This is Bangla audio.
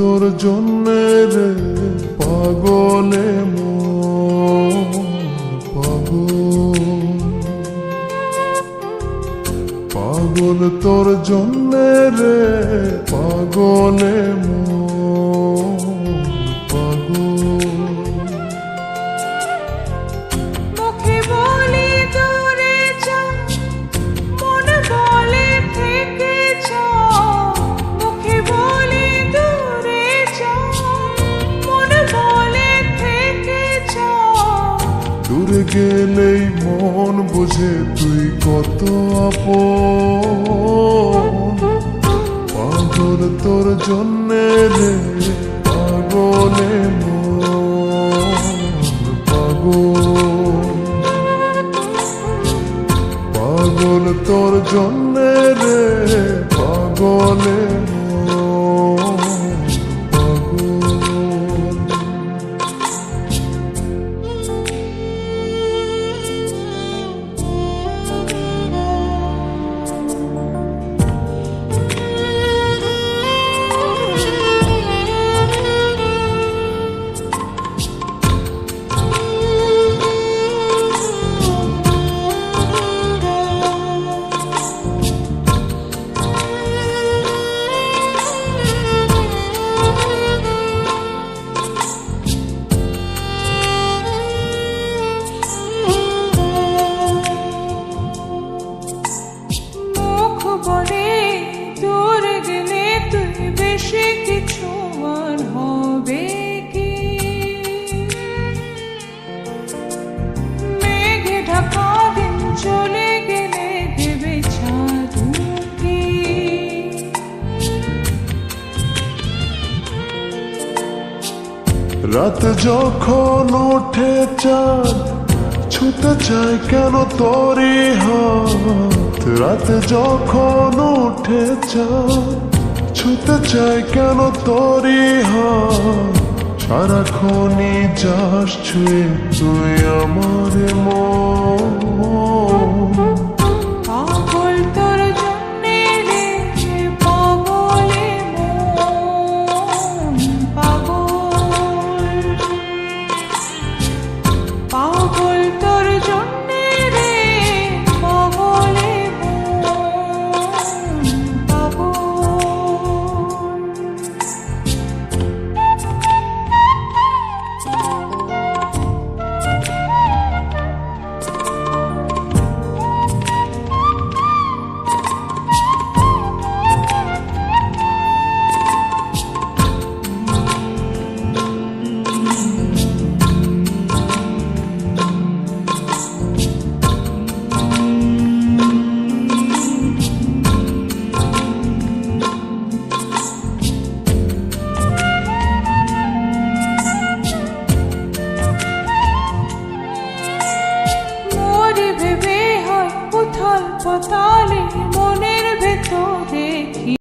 তোর জন্যে রে পাগলে মন পাগল, পাগল তোর জন্যে রে পাগলে মন পাগল। মুখে বলি দূরে যা, মন বলে থেকে যা। মুখে বলি দূরে যা, মন বলে থেকে যা। দূরে গেলেই মন বুঝে তুই কত আপন, পাগল তোর জন্যে রে পাগলে মন পাগল, পাগল তোর জন্যে রে পাগলে মন পাগল। রাত যখন ওঠে চাঁদ ছুতে চায় কেন তোরি হাত, রাত যখন ওঠে চাঁদ ছুতে চায় কেন তোরি হাত। সারাক্ষণই যাস ছুঁয়ে তুই আমার মন, পাগল তোর জন্যে রে পাগলে মন পাগল, পাগল তোর জন্যে রে পাগলে মন পাগল। উথাল পাতালে মনে